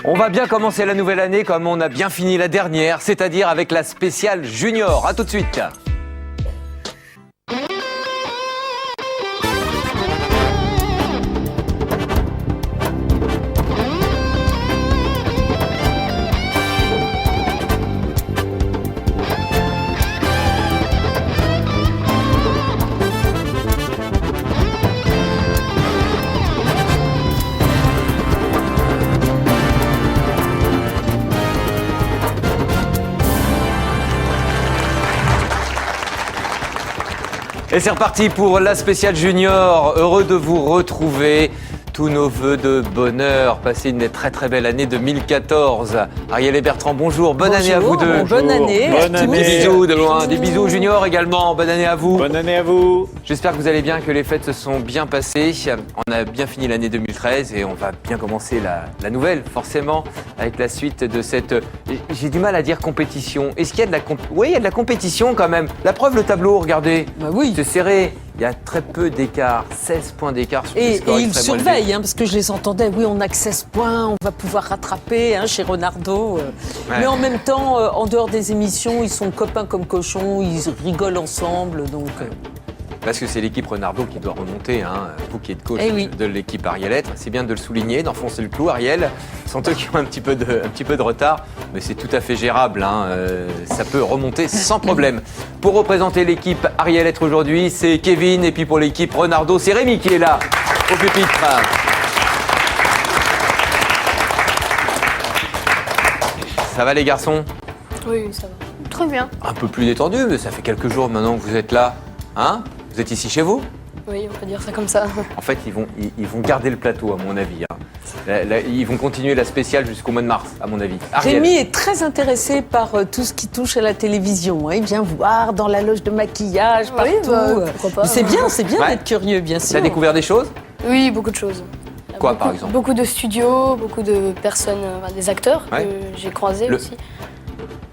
On va bien commencer la nouvelle année comme on a bien fini la dernière, c'est-à-dire avec la spéciale junior. A tout de suite. Et c'est reparti pour la spéciale junior. Heureux de vous retrouver. Tous nos vœux de bonheur. Passez une très très belle année 2014. Ariel et Bertrand, bonjour. Bonne année à vous deux. Bonne année. Bonne année. Des bisous de loin. Des bisous junior également. Bonne année à vous. Bonne année à vous. J'espère que vous allez bien, que les fêtes se sont bien passées. On a bien fini l'année 2013 et on va bien commencer la nouvelle, forcément, avec la suite de cette... J'ai du mal à dire compétition. Est-ce qu'il y a de la Oui, il y a de la compétition quand même. La preuve, le tableau, regardez. Bah oui. C'est serré. Il y a très peu d'écart, 16 points d'écart sur les Et scores ils extrêmement élevés. surveillent, parce que je les entendais, oui, on n'a que 16 points, on va pouvoir rattraper chez Ronaldo. Ouais. Mais en même temps, en dehors des émissions, ils sont copains comme cochons, ils rigolent ensemble. Donc, Parce que c'est l'équipe Renardo qui doit remonter, vous qui êtes coach Eh oui. de l'équipe Ariel Être. C'est bien de le souligner, d'enfoncer le clou, Ariel. Ce sont eux qui ont un petit peu de retard, mais c'est tout à fait gérable. Ça peut remonter sans problème. Pour représenter l'équipe Ariel Être aujourd'hui, c'est Kevin. Et puis pour l'équipe Renardo, c'est Rémi qui est là, au pupitre. Ça va les garçons? Oui, ça va. Très bien. Un peu plus détendu, mais ça fait quelques jours maintenant que vous êtes là. Vous êtes ici chez vous? Oui, on peut dire ça comme ça. En fait, ils vont garder le plateau, à mon avis. Ils vont continuer la spéciale jusqu'au mois de mars, à mon avis. Ariel. Rémi est très intéressé par tout ce qui touche à la télévision. Il vient voir dans la loge de maquillage, Oui, partout. bah, pourquoi pas. Mais c'est bien Ouais. d'être curieux, bien sûr. Tu as découvert des choses? Oui, beaucoup de choses. Quoi, Beaucoup- par exemple? Beaucoup de studios, beaucoup de personnes, des acteurs Ouais. que j'ai croisés Le- aussi.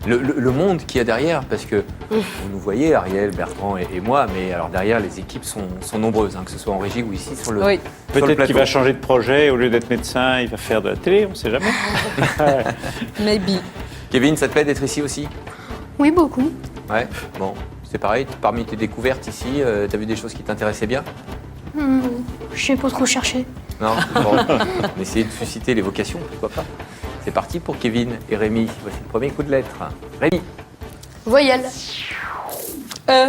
Le monde qu'il y a derrière, parce que vous nous voyez, Ariel, Bertrand et moi, mais alors derrière, les équipes sont nombreuses, que ce soit en régie ou ici sur le, Oui. sur le Peut-être plateau. qu'il va changer de projet. Au lieu d'être médecin, il va faire de la télé, on ne sait jamais. Maybe. Kevin, ça te plaît d'être ici aussi? Oui, beaucoup. Ouais, bon, c'est pareil. Parmi tes découvertes ici, t'as vu des choses qui t'intéressaient bien? Je sais pas trop chercher. Non. Bon, on essaie de susciter les vocations, pourquoi pas. C'est parti pour Kevin et Rémi. Voici le premier coup de lettre. Rémi. Voyelle, E,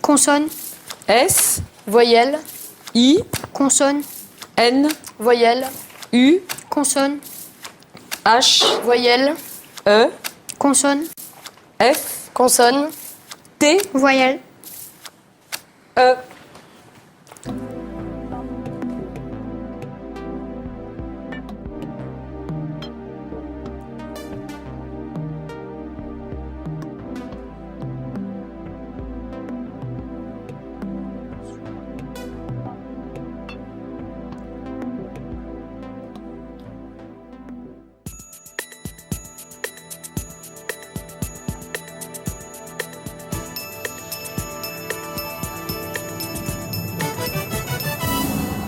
consonne, S, voyelle, I, consonne, N, voyelle, U, consonne, H, voyelle, E, consonne, F, consonne, T, voyelle. E.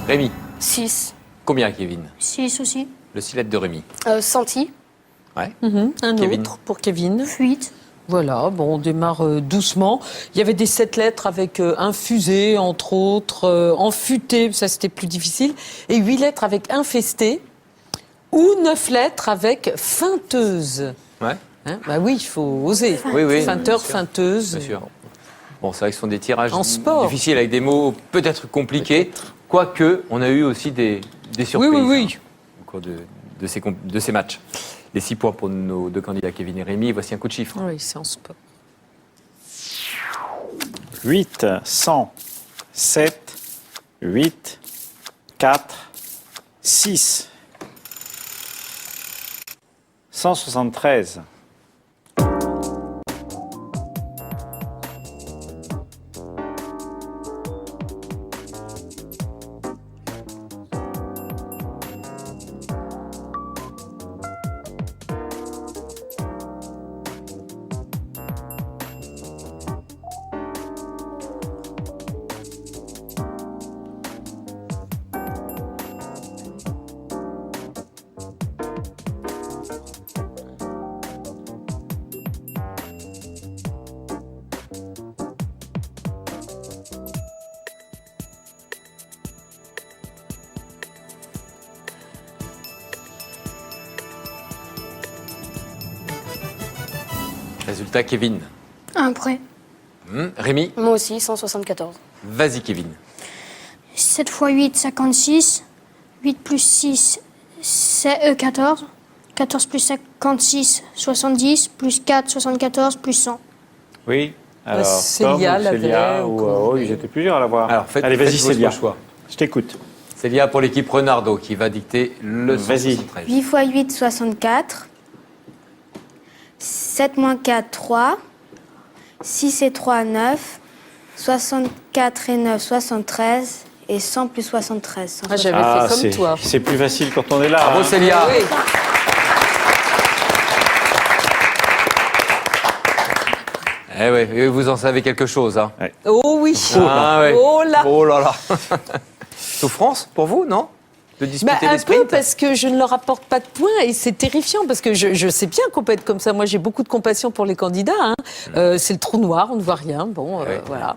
Rémi. 6. Combien, Kevin? 6 aussi. Le 6 lettres de Rémi. Senti, Ouais. Un Kevin. autre pour Kevin. 8. Voilà, bon, on démarre doucement. Il y avait des 7 lettres avec infusé, entre autres, enfuté, ça c'était plus difficile, et 8 lettres avec infesté, ou 9 lettres avec feinteuse. Ouais, Bah oui, il faut oser. Oui, oui, Feinteur, bien sûr. feinte,euse. bien sûr. Bon, c'est vrai que ce sont des tirages En sport. difficiles avec des mots peut-être compliqués. Quoique, on a eu aussi des surprises oui. au cours de ces matchs. Les 6 points pour nos deux candidats, Kevin et Rémi. Voici un coup de chiffre. Oui, c'est en sport. 8, 100, 7, 8, 4, 6. 173. Résultat, Kevin. Un prêt. Rémi, Moi aussi, 174. vas-y Kevin. 7 x 8, 56. 8 plus 6, c'est 14. 14 plus 56, 70. Plus 4, 74. Plus 100. Oui. Alors, Célia Tom ou l'avait, Célia, ou ou, comment ils étaient plusieurs à l'avoir. Alors, Allez, vas-y, faites votre Célia. choix. Je t'écoute. Célia pour l'équipe Renardo qui va dicter le Vas-y. 173. 8 x 8, 64. 7 moins 4, 3. 6 et 3, 9. 64 et 9, 73. Et 100 plus 73. Ah, j'avais fait comme toi. c'est plus facile quand on est là. Bravo hein. Célia. Oui. Eh ouais, vous en savez quelque chose. Hein. Oh oui. Ah ouais. Oh là. Oh là là. Souffrance pour vous, non? De disputer Un les peu sprints? parce que je ne leur apporte pas de points et c'est terrifiant parce que je sais bien qu'on peut être comme ça. Moi, j'ai beaucoup de compassion pour les candidats. Hein. C'est le trou noir, on ne voit rien. Bon, Ouais. voilà.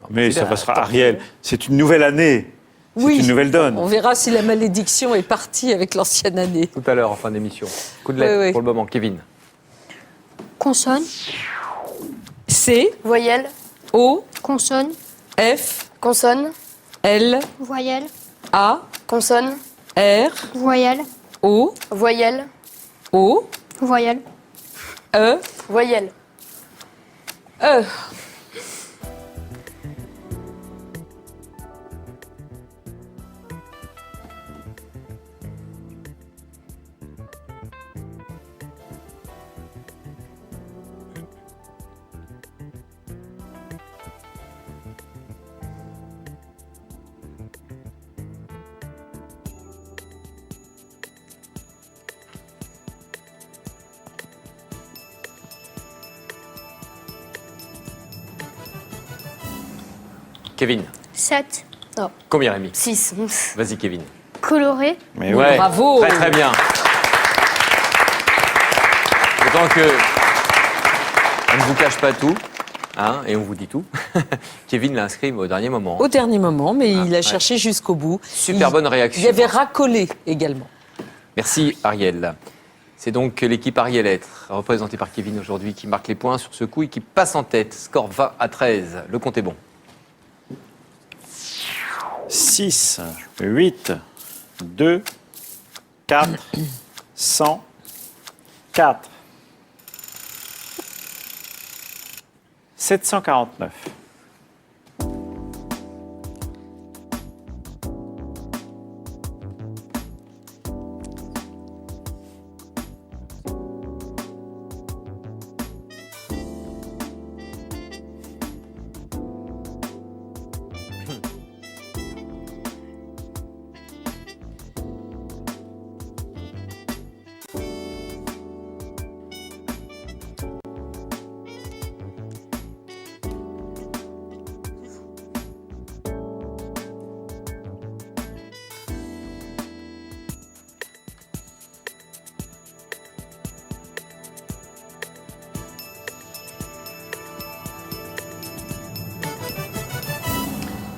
Mais ça C'est passera. la- Ariel, c'est une nouvelle année. C'est Oui. une nouvelle donne. On verra si la malédiction est partie avec l'ancienne année. Tout à l'heure en fin d'émission. Coup de lettre Oui, oui. pour le moment, Kevin. Consonne. C, Voyelle, O, Consonne. F, consonne, L, Voyelle. A, consonne, R, Voyelle. O, voyelle, O, Voyelle. E, voyelle. E. Kevin. 7. Combien Rémi? 6. Vas-y Kevin. Coloré. Mais Ouais. Bravo. Très très bien. Autant que on ne vous cache pas tout, hein, et on vous dit tout. Kevin l'a inscrit au dernier moment. Au dernier moment, mais il a ouais. cherché jusqu'au bout. Super Il- bonne réaction. Il y avait racolé également. Merci Ariel. C'est donc l'équipe Ariel être représentée par Kevin aujourd'hui qui marque les points sur ce coup et qui passe en tête. Score 20 à 13. Le compte est bon. 6, 8, 2, 4, 100, 4. 749.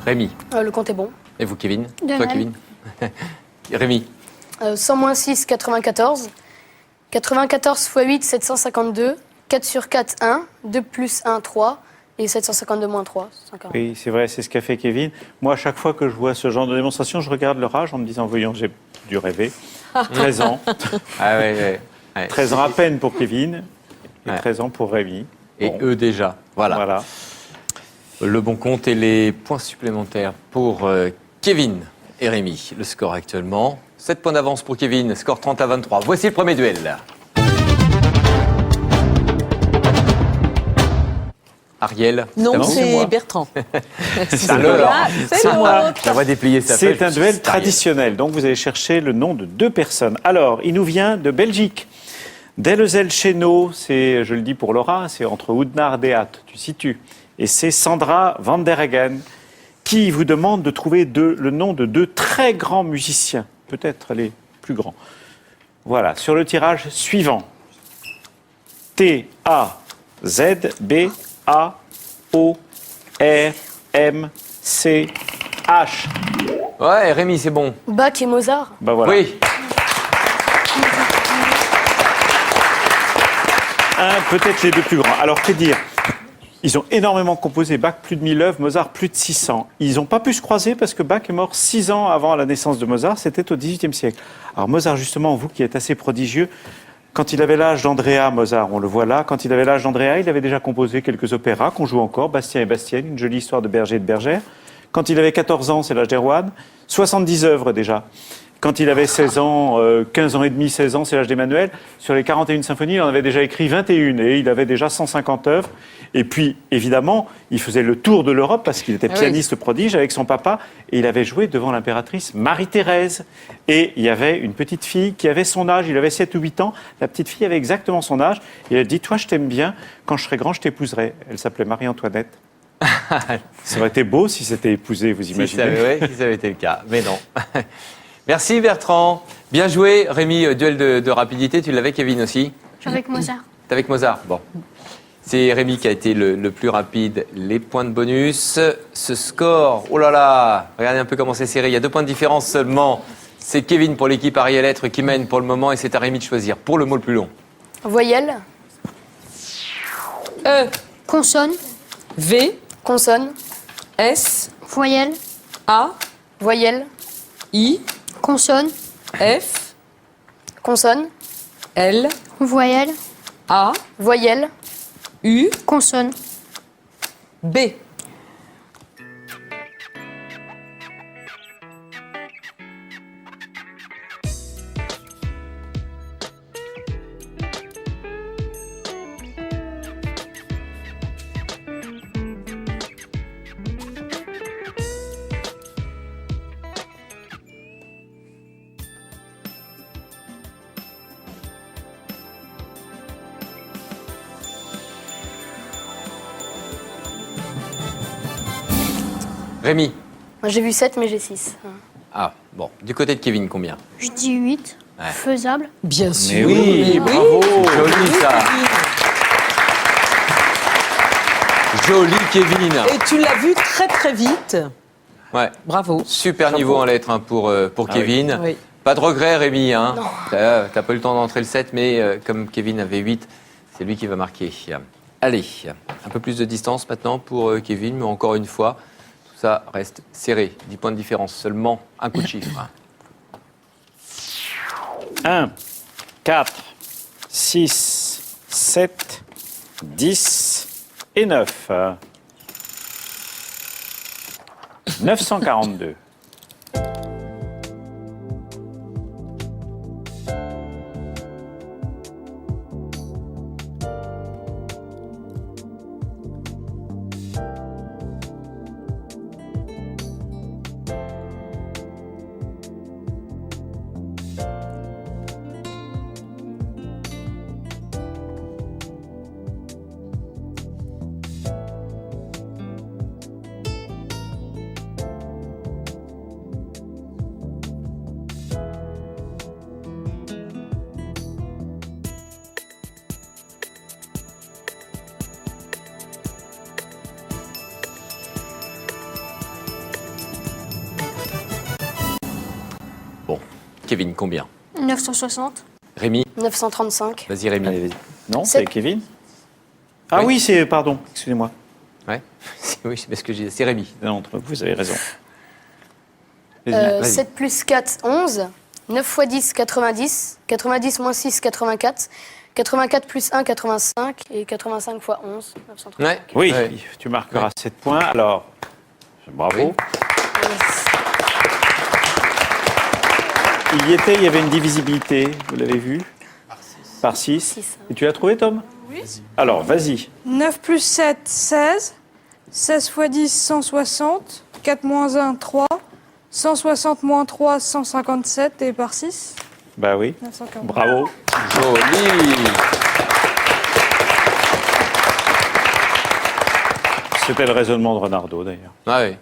Rémi. Le compte est bon. Et vous Kevin? De Toi même. Kevin? Rémi. 100 moins 6, 94. 94 x 8, 752. 4 sur 4, 1. 2 plus 1, 3. Et 752 moins 3, 140. Oui, c'est vrai, c'est ce qu'a fait Kevin. Moi, à chaque fois que je vois ce genre de démonstration, je regarde leur âge en me disant, voyons, j'ai dû rêver. 13 ans. Ah ouais. 13 ans à peine pour Kevin et Ouais. 13 ans pour Rémi. Et Bon, eux déjà. voilà. Le bon compte et les points supplémentaires pour Kevin et Rémi. Le score actuellement, 7 points d'avance pour Kevin, score 30 à 23. Voici le premier duel. Ariel. Non, d'abord. c'est moi. Bertrand. C'est le- Ah, c'est C'est moi. l'autre. La voix dépliée s'appelle. C'est un duel traditionnel, donc vous allez chercher le nom de 2 personnes. Alors, il nous vient de Belgique. Deleuzel-Chénaud, c'est, je le dis pour Laura, c'est entre Oudenarde et Hatt, tu situes. Et c'est Sandra Van der Hagen qui vous demande de trouver le nom de 2 très grands musiciens, peut-être les plus grands. Voilà, sur le tirage suivant. T-A-Z-B-A-O-R-M-C-H. Ouais, Rémi, c'est bon. Bach et Mozart. Ben voilà. Oui. peut-être les deux plus grands. Alors, que dire? Ils ont énormément composé. Bach, plus de 1000 œuvres, Mozart, plus de 600. Ils n'ont pas pu se croiser parce que Bach est mort 6 ans avant la naissance de Mozart. C'était au XVIIIe siècle. Alors, Mozart, justement, vous qui êtes assez prodigieux, quand il avait l'âge d'Andrea, Mozart, on le voit là, quand il avait l'âge d'Andrea, il avait déjà composé quelques opéras qu'on joue encore, Bastien et Bastienne, une jolie histoire de berger et de bergère. Quand il avait 14 ans, c'est l'âge d'Erwan, 70 œuvres déjà. Quand il avait 16 ans, 15 ans et demi, 16 ans, c'est l'âge d'Emmanuel. Sur les 41 symphonies, il en avait déjà écrit 21 et il avait déjà 150 œuvres. Et puis, évidemment, il faisait le tour de l'Europe parce qu'il était pianiste prodige avec son papa et il avait joué devant l'impératrice Marie-Thérèse. Et il y avait une petite fille qui avait son âge, il avait 7 ou 8 ans. La petite fille avait exactement son âge. Et elle a dit, toi, je t'aime bien, quand je serai grand, je t'épouserai. Elle s'appelait Marie-Antoinette. Ça aurait été beau si c'était épousé, vous imaginez? Si ça avait été le cas, mais non. Merci Bertrand. Bien joué, Rémi. Duel de rapidité. Tu l'avais, Kevin, aussi? Avec Mozart. T'es avec Mozart? Bon. C'est Rémi qui a été le plus rapide. Les points de bonus. Ce score, oh là là, regardez un peu comment c'est serré. Il y a 2 points de différence seulement. C'est Kevin pour l'équipe Ariel Lettres qui mène pour le moment et c'est à Rémi de choisir. Pour le mot le plus long. Voyelle, E, Consonne. V, consonne, S, Voyelle. A, voyelle, I, Consonne. F, consonne, L, Voyelle. A, voyelle, U, Consonne. B. Rémi. Moi, j'ai vu 7, mais j'ai 6. Ah, bon. Du côté de Kevin, combien? Je dis 8. Ouais. Faisable. Bien sûr. Mais oui, bravo. Joli ça. Joli Kevin. Et tu l'as vu très très vite. Ouais. Bravo. Super Chapeau. niveau en lettres hein, pour Ah Kevin. Oui. Pas de regret, Rémi. Hein. T'as pas eu le temps d'entrer le 7, mais comme Kevin avait 8, c'est lui qui va marquer. Allez, un peu plus de distance maintenant pour Kevin, mais encore une fois, tout ça reste serré. 10 points de différence, seulement un coup de chiffre. 1, 4, 6, 7, 10 et 9. 942. Bon, Kevin, combien? 960. Rémi, 935. vas-y Rémi. Allez, vas-y. Non, Sept. c'est Kevin. Ah Oui. oui, c'est... Pardon, excusez-moi. Ouais. Oui, c'est ce que j'ai. C'est Rémi. Non, vous avez raison. Vas-y. 7 plus 4, 11. 9 fois 10, 90. 90 moins 6, 84. 84 plus 1, 85. Et 85 fois 11, 935. Ouais. Oui, Ouais. tu marqueras 7 points. Alors, bravo. Oui. Il y avait une divisibilité, vous l'avez vu? Par 6. Six. Et tu l'as trouvé, Tom? Oui. Alors, vas-y. 9 plus 7, 16. 16 fois 10, 160. 4 moins 1, 3. 160 moins 3, 157. Et par 6, Bah oui. 940. Bravo. Joli. C'était le raisonnement de Renardo, d'ailleurs. Ah oui.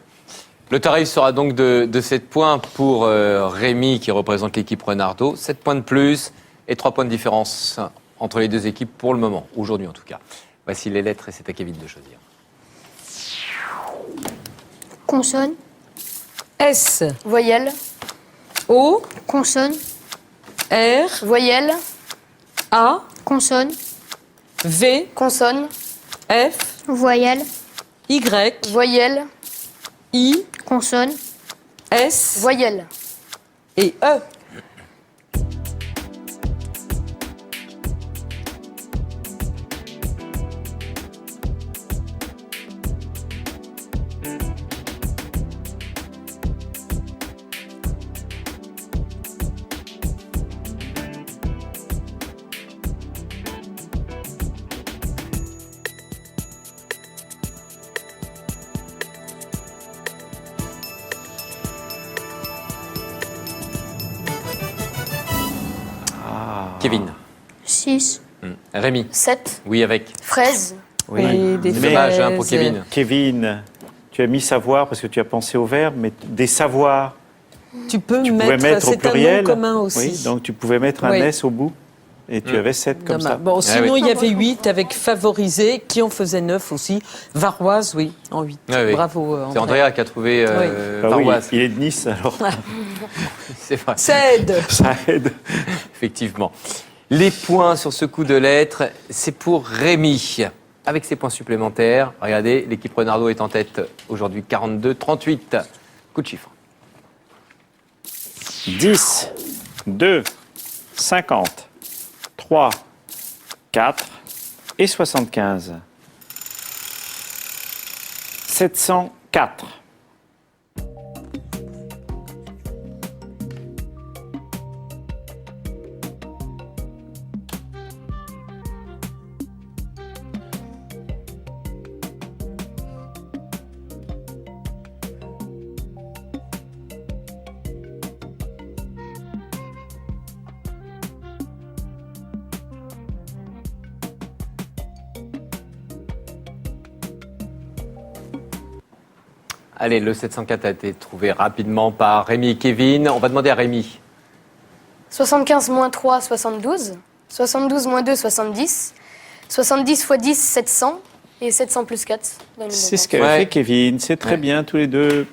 Le tarif sera donc de 7 points pour Rémi qui représente l'équipe Renardo. 7 points de plus et 3 points de différence entre les deux équipes pour le moment, aujourd'hui en tout cas. Voici les lettres et c'est à Kevin de choisir. Consonne. S, Voyelle, O, Consonne. R, voyelle, A, Consonne. V, Consonne. F, Voyelle. Y, Voyelle. I, Consonne. S Voyelle. et E. Kevin. 6. Rémi. 7. Oui, avec. Fraise. Oui, des C'est dommage hein, pour fraises. Kevin. Kevin, tu as mis savoir parce que tu as pensé au verbe, mais des savoirs, Tu peux tu pouvais mettre, mettre au c'est un pluriel. nom commun aussi. Oui, donc tu pouvais mettre un Oui. S au bout et tu avais 7 comme ça. Bon, sinon, oui. il y avait 8 avec favorisé, qui en faisait 9 aussi. Varoise, oui, en 8. Ouais, oui. Bravo, C'est André. Andrea qui a trouvé Ah oui, Varoise. il est de Nice alors C'est vrai. Ça aide. ça aide. Effectivement. Les points sur ce coup de lettres, c'est pour Rémi. Avec ses points supplémentaires, regardez, l'équipe Renardo est en tête aujourd'hui 42-38. Coup de chiffre. 10, 2, 50, 3, 4 et 75. 704. Allez, le 704 a été trouvé rapidement par Rémi et Kevin. On va demander à Rémi. 75 moins 3, 72. 72 moins 2, 70. 70 x 10, 700. Et 700 plus 4. donne le C'est ce montant. qu'avait Ouais. fait Kevin. C'est très Ouais. bien tous les deux.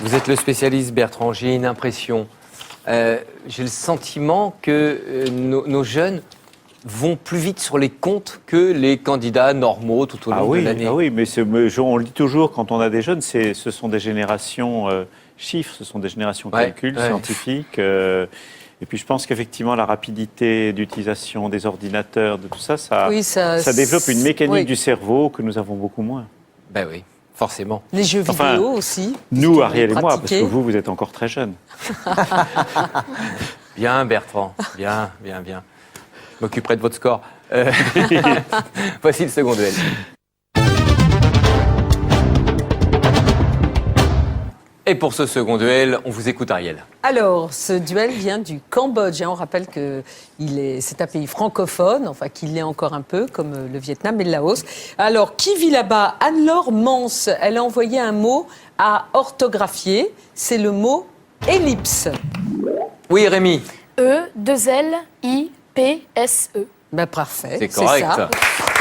Vous êtes le spécialiste, Bertrand. J'ai une impression. J'ai le sentiment que nos jeunes vont plus vite sur les comptes que les candidats normaux tout au long de l'année. Ah oui, mais on le dit toujours, quand on a des jeunes, ce sont des générations chiffres, ce sont des générations Ouais, calculs, ouais. scientifiques. Et puis je pense qu'effectivement, la rapidité d'utilisation des ordinateurs, de tout ça, ça développe une mécanique oui. du cerveau que nous avons beaucoup moins. Ben oui, forcément. Les jeux Enfin, vidéo aussi. Nous, puisque Ariel et vous moi, parce pratiquez. que vous êtes encore très jeunes. Bien, Bertrand. Bien, bien, bien. Je m'occuperai de votre score. Voici le second duel. Et pour ce second duel, on vous écoute, Ariel. Alors, ce duel vient du Cambodge. On rappelle que c'est un pays francophone, enfin qu'il l'est encore un peu, comme le Vietnam et le Laos. Alors, qui vit là-bas? Anne-Laure Mance, elle a envoyé un mot à orthographier. C'est le mot ellipse. Oui, Rémi. E, 2 L, I, P, S, E. Ben, parfait, C'est correct. ça.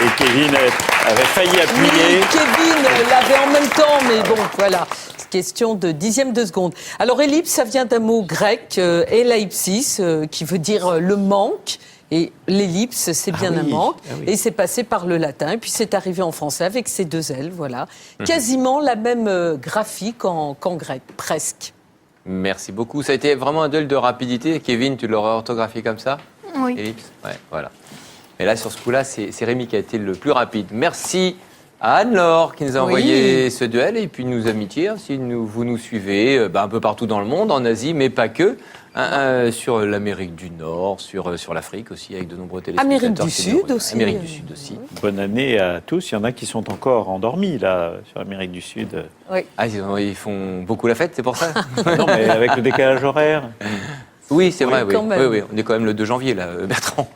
Et Kevin avait failli appuyer. Oui, Kevin l'avait en même temps, mais bon, voilà. C'est question de dixième de seconde. Alors, ellipse, ça vient d'un mot grec, elaipsis, qui veut dire le manque. Et l'ellipse, c'est bien oui, un manque. ah oui. Et c'est passé par le latin. Et puis, c'est arrivé en français avec ces deux L, voilà. Quasiment la même graphie qu'en grec, presque. Merci beaucoup. Ça a été vraiment un duel de rapidité. Kevin, tu l'aurais orthographié comme ça? Oui. Ellipse. Ouais, voilà. Et là, sur ce coup-là, c'est Rémi qui a été le plus rapide. Merci à Anne-Laure qui nous a Oui. envoyé ce duel et puis nous amitiés. Si vous nous suivez un peu partout dans le monde, en Asie, mais pas que. Sur l'Amérique du Nord, sur l'Afrique aussi, avec de nombreux téléspectateurs. Amérique du qui Sud nous regardent. aussi. Amérique du Sud aussi. Bonne année à tous. Il y en a qui sont encore endormis, là, sur l'Amérique du Sud. Ah, ils font beaucoup la fête, c'est pour ça? Non, mais avec le décalage horaire. Oui, c'est vrai, oui. quand même. Oui. On est quand même le 2 janvier, là, Bertrand.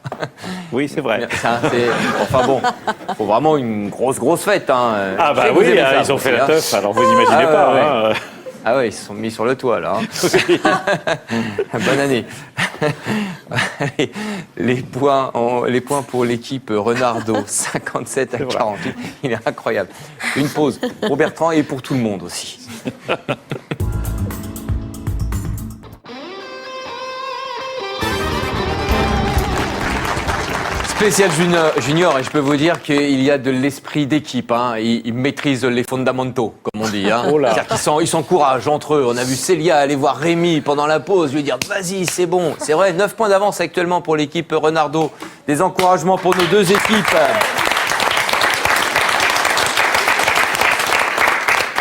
Oui, c'est vrai. Enfin bon, faut vraiment une grosse fête. Hein. Ah Je bah sais que vous oui, aimez ça, ils ont vous fait aussi, la hein. teuf, alors vous imaginez Ah, pas. ouais. hein. Ah ouais, ils se sont mis sur le toit, là. Hein. Bonne année. Allez, les points pour l'équipe Renardo, 57 à C'est vrai. 48. Il est incroyable. Une pause pour Bertrand et pour tout le monde aussi. Spécial junior, et je peux vous dire qu'il y a de l'esprit d'équipe. Hein. Ils maîtrisent les fondamentaux, comme on dit. Hein. Oh là. C'est-à-dire qu'ils s'encouragent entre eux. On a vu Célia aller voir Rémi pendant la pause, lui dire « Vas-y, c'est bon ». C'est vrai, 9 points d'avance actuellement pour l'équipe Renardo. Des encouragements pour nos deux équipes.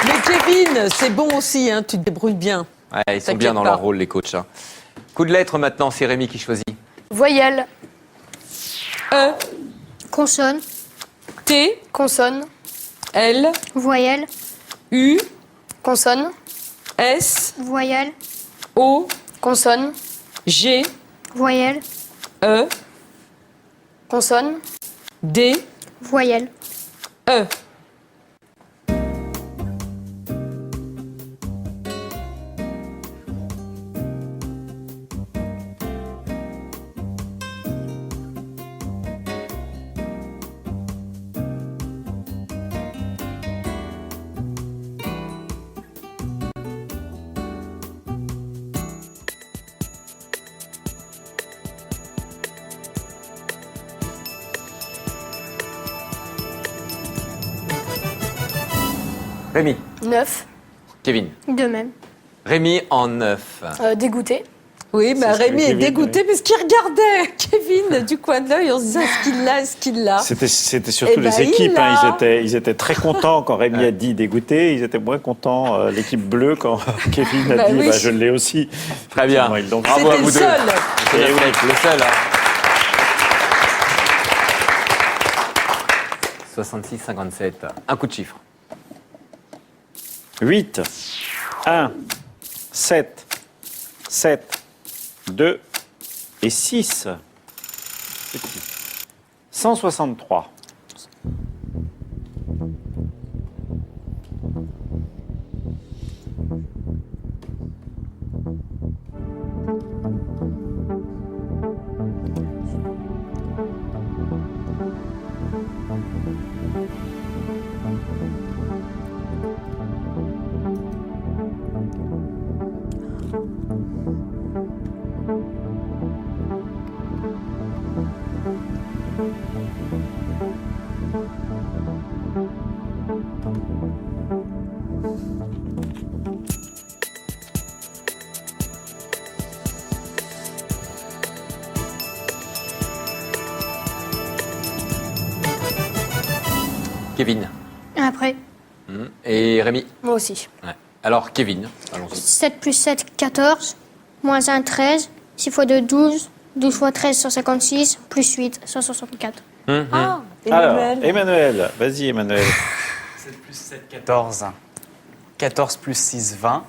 Mais Kevin, c'est bon aussi, hein, tu te débrouilles bien. Ouais, ils sont T'inquiète bien dans pas. leur rôle, les coachs. Hein. Coup de lettres maintenant, c'est Rémi qui choisit. Voyelle, E, Consonne, T, consonne, L, voyelle, U, consonne, S, voyelle, O, consonne, G, voyelle, E, consonne, D, voyelle. E. Rémi, 9, Kevin. De même. Rémi en 9. dégoûté, Oui, mais C'est ce que Rémi est Kevin, dégoûté parce qu'il regardait Kevin du coin de l'œil en se disant est-ce qu'il l'a, est-ce qu'il l'a. C'était surtout Eh ben, les équipes. il l'a. Ils étaient très contents quand Rémi a dit dégoûté. Ils étaient moins contents, l'équipe bleue, quand Kevin a Bah dit oui. je l'ai aussi. Très bien. Effectivement, ils l'ont fait. Bravo à C'était vous le deux. seul. C'est Eh oui. le seul. Hein. 66-57. Un coup de chiffre. 8, 1, 7, 7, 2 et 6. 163. Kevin. Après, Et Rémi. moi aussi. Ouais. Alors, Kevin, allons-y. 7 plus 7, 14. Moins 1, 13. 6 x 2, 12. 12 x 13, 156. Plus 8, 164. Ah, Alors, Emmanuel. Emmanuel, vas-y Emmanuel. 7 plus 7, 14. 14 plus 6, 20.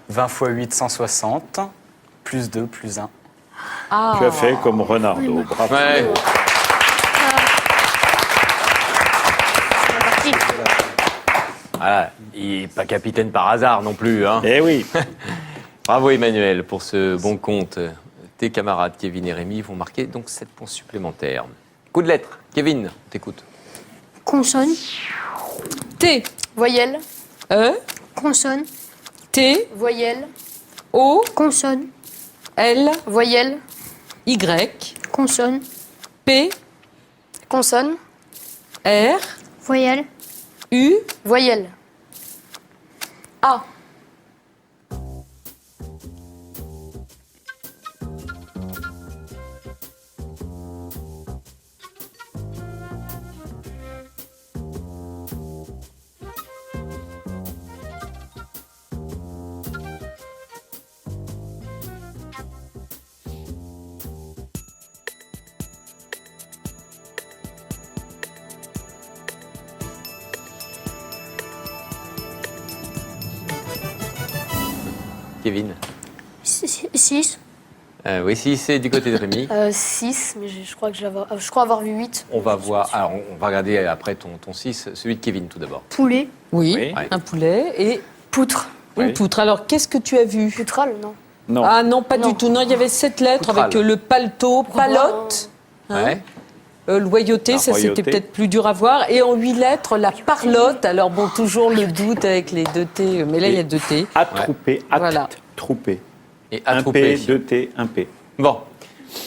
20 x 8, 160. Plus 2, plus 1. Ah. Tu as fait comme Renardo. Bravo. Ouais. Voilà. Il n'est pas capitaine par hasard non plus. Hein. Eh oui. Bravo Emmanuel pour ce bon compte. Tes camarades Kevin et Rémi vont marquer donc 7 points supplémentaires. Coup de lettre. Kevin, on t'écoute. Consonne, T, Voyelle, E, consonne, T, voyelle, O, consonne, L, voyelle, Y, consonne, P, consonne, R, voyelle, U, voyelle, A. Kevin. 6, Oui, si c'est du côté de Rémi. 6, mais je crois avoir vu 8. On va voir. Alors, on va regarder après ton 6, celui de Kevin tout d'abord. poulet, Oui, Oui. un poulet et Poutre, une Oui. poutre. Alors, qu'est-ce que tu as vu? poutrale, non. Non. Ah non, pas Non. du tout. Non, il y avait 7 lettres Poutrale. avec le paletot, palote, hein. Ouais. Loyauté, La ça c'était royauté. peut-être plus dur à voir. Et en 8 lettres, la parlotte. Alors bon, toujours le doute avec les 2 T, mais là il y a 2 T. Attroupé, Voilà. troupé. Et Un attroupé. P, 2 T, 1 P. Bon.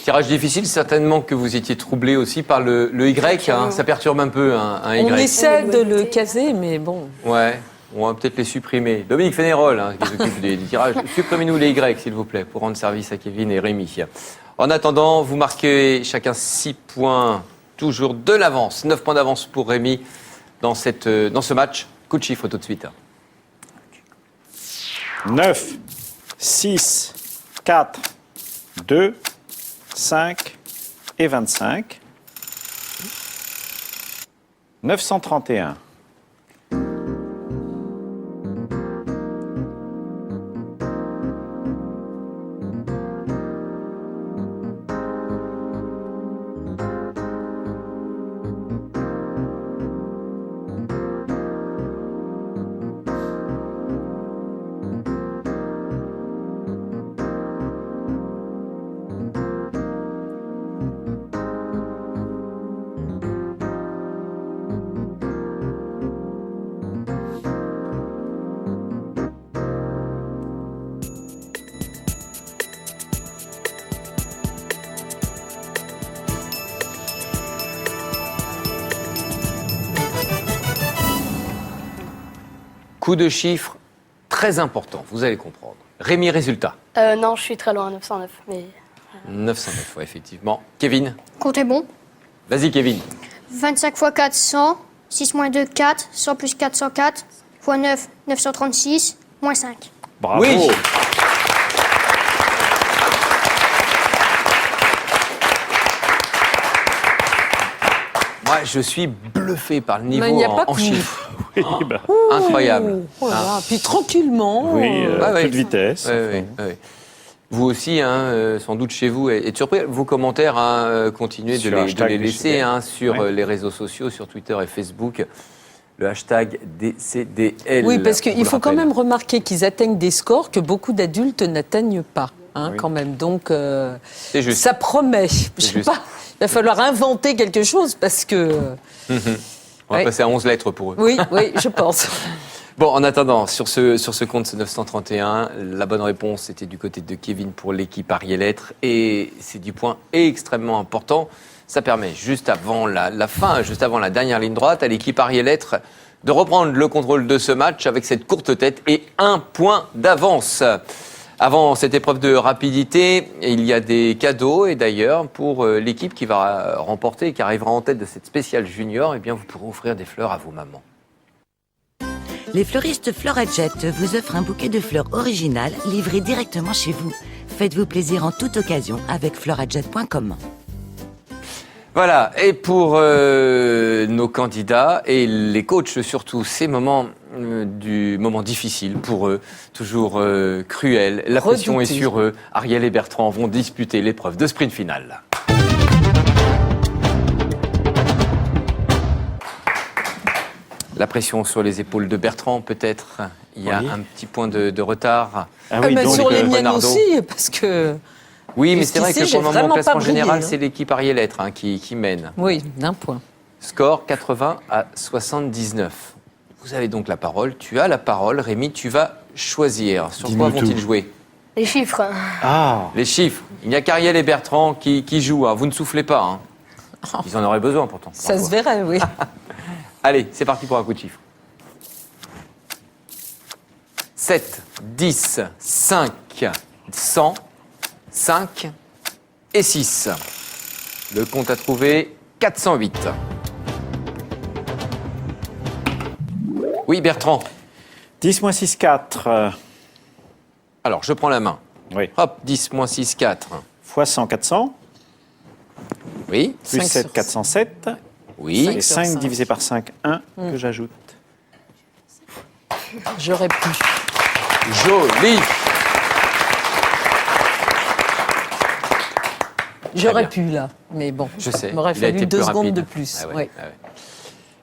Tirage difficile, certainement que vous étiez troublé aussi par le Y. Hein. Ça perturbe un peu un Y. On essaie de le caser, mais bon. Ouais, on va peut-être les supprimer. Dominique Fénérol, hein, qui s'occupe des tirages, supprimez-nous les Y, s'il vous plaît, pour rendre service à Kevin et Rémi. En attendant, vous marquez chacun 6 points, toujours de l'avance. 9 points d'avance pour Rémi dans ce match. Coup de chiffre tout de suite. 9, 6, 4, 2, 5 et 25. 931. Coup de chiffre très important, vous allez comprendre. Rémi, résultat. Non, je suis très loin, 909. Mais 909, ouais, effectivement. Kevin, Comptez bon. vas-y Kevin. 25 x 4, 100. 6 moins 2, 4. 100 plus 4, 104. x 9, 936. Moins 5. Bravo. Oui. Moi, je suis bluffé par le niveau Mais il n'y a pas en que chiffres. Oui, bah, Incroyable. Oh là là, puis tranquillement. oui, Ouais, ouais. peu de vitesse. Ouais, ouais. Vous aussi, hein, sans doute chez vous, êtes surpris. Vos commentaires, hein, continuez de Sur les hashtag laisser DCDL. hein, sur Ouais. les réseaux sociaux, sur Twitter et Facebook. Le hashtag DCDL. Oui, parce on qu'il vous faut le quand rappelle. même remarquer qu'ils atteignent des scores que beaucoup d'adultes n'atteignent pas, hein, Oui. quand même. Donc, C'est juste. ça promet. Je sais juste. pas, il va falloir inventer quelque chose parce que... On va Ouais. passer à 11 lettres pour eux. Oui, oui, je pense. Bon, en attendant, sur ce compte, ce 931, la bonne réponse était du côté de Kevin pour l'équipe Ariel Lettres. Et c'est du point extrêmement important. Ça permet, juste avant la fin, juste avant la dernière ligne droite, à l'équipe Ariel Lettres de reprendre le contrôle de ce match avec cette courte tête et 1 point d'avance. Avant cette épreuve de rapidité, il y a des cadeaux. Et d'ailleurs, pour l'équipe qui va remporter, qui arrivera en tête de cette spéciale junior, eh bien, vous pourrez offrir des fleurs à vos mamans. Les fleuristes Florajet vous offrent un bouquet de fleurs originales livré directement chez vous. Faites-vous plaisir en toute occasion avec florajet.com. Voilà, et pour nos candidats et les coachs surtout, ces moments du moment difficile pour eux, toujours cruel. La pression est Redouté. sur eux. Ariel et Bertrand vont disputer l'épreuve de sprint final. La pression sur les épaules de Bertrand, peut-être. Il y a Oui. un petit point de retard. Ah Ah, oui, mais donc, sur les miennes Renardo. aussi, parce que... Oui, mais c'est vrai que Jusqu'ici, pour le j'ai moment, au vraiment classement pas brillé, général, hein. c'est l'équipe Ariel Lettres hein, qui mène. Oui, d'un point. Score 80 à 79. Vous avez donc la parole. Tu as la parole. Rémi, tu vas choisir. Sur quoi Dis-nous vont-ils tout. jouer? les chiffres. Ah, Les chiffres. Il n'y a qu'Ariel et Bertrand qui jouent. Hein. Vous ne soufflez pas. Hein. Ils en auraient besoin pourtant. Ça parfois. se verrait, oui. Allez, c'est parti pour un coup de chiffre. 7, 10, 5, 100, 5 et 6. Le compte à trouver, 408. Oui, Bertrand. 10 moins 6, 4. Alors, je prends la main. Oui. Hop, 10 moins 6, 4. Fois 100, 400. Oui, Plus 5 7, sur 407. oui. Et sur 5 5. divisé par 5, 1 que j'ajoute. J'aurais pu. Joli. J'aurais bien. pu, là. Mais bon, Je sais. il m'aurait il a fallu été 2 plus secondes rapide. de plus. Ah ouais, ouais. ah ouais.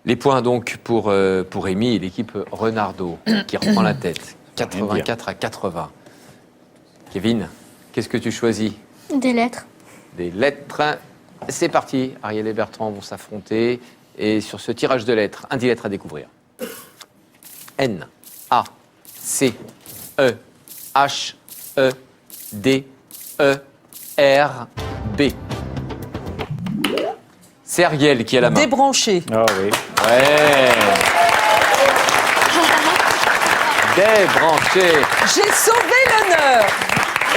Les points donc pour Rémi et l'équipe Renardo qui reprend la tête. 84 à 80. Kevin, qu'est-ce que tu choisis? Des lettres. Des lettres. C'est parti. Ariel et Bertrand vont s'affronter. Et sur ce tirage de lettres, un 10 lettres à découvrir. N, A, C, E, H, E, D, E, R, B. C'est Ariel qui a la main. Débranché. Ah oui. Ouais. Débranché. J'ai sauvé l'honneur.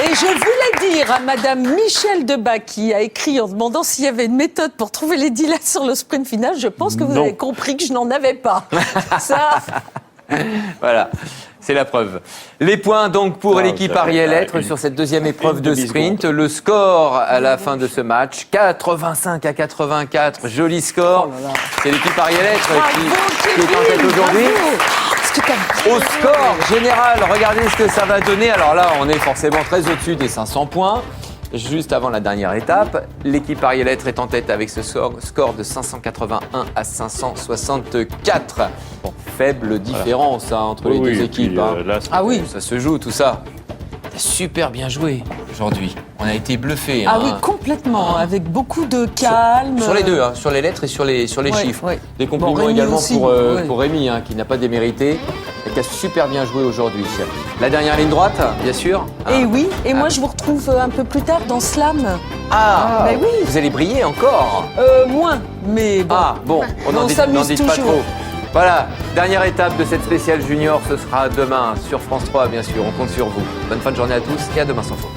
Et je voulais dire à Madame Michel Debat qui a écrit en demandant s'il y avait une méthode pour trouver les dealers sur le sprint final, je pense que vous Non. avez compris que je n'en avais pas. Ça, Voilà, c'est la preuve. Les points donc pour Ah, l'équipe ça fait Ariel pas Être une- sur cette deuxième épreuve une de demi-seconde. sprint. Le score à la fin de ce match, 85 à 84, joli score. C'est l'équipe Ariel Être qui est en tête aujourd'hui. Au score général, regardez ce que ça va donner. Alors là, on est forcément très au-dessus des 500 points. Juste avant la dernière étape, l'équipe Ariel Être est en tête avec ce score de 581 à 564. Bon, faible différence hein, entre les Oui, deux et équipes. puis, hein. là, c'est- Ah oui. Ça se joue tout ça. T'as super bien joué aujourd'hui. On a été bluffés. Ah hein. oui, complètement, avec beaucoup de calme. Sur les deux, hein, sur les lettres et sur les Ouais, chiffres. ouais. Des compliments Bon, Rémi également aussi, ouais. pour Rémi, hein, qui n'a pas démérité et qui a super bien joué aujourd'hui. La dernière ligne droite, bien sûr. hein. Et oui, et moi je vous retrouve un peu plus tard dans Slam. Ah, mais oui. vous allez briller encore. Moins, mais bon. Ah, bon, on On n'en dit s'amuse pas toujours. trop. Voilà, dernière étape de cette spéciale junior, ce sera demain sur France 3, bien sûr. On compte sur vous. Bonne fin de journée à tous et à demain sans faute.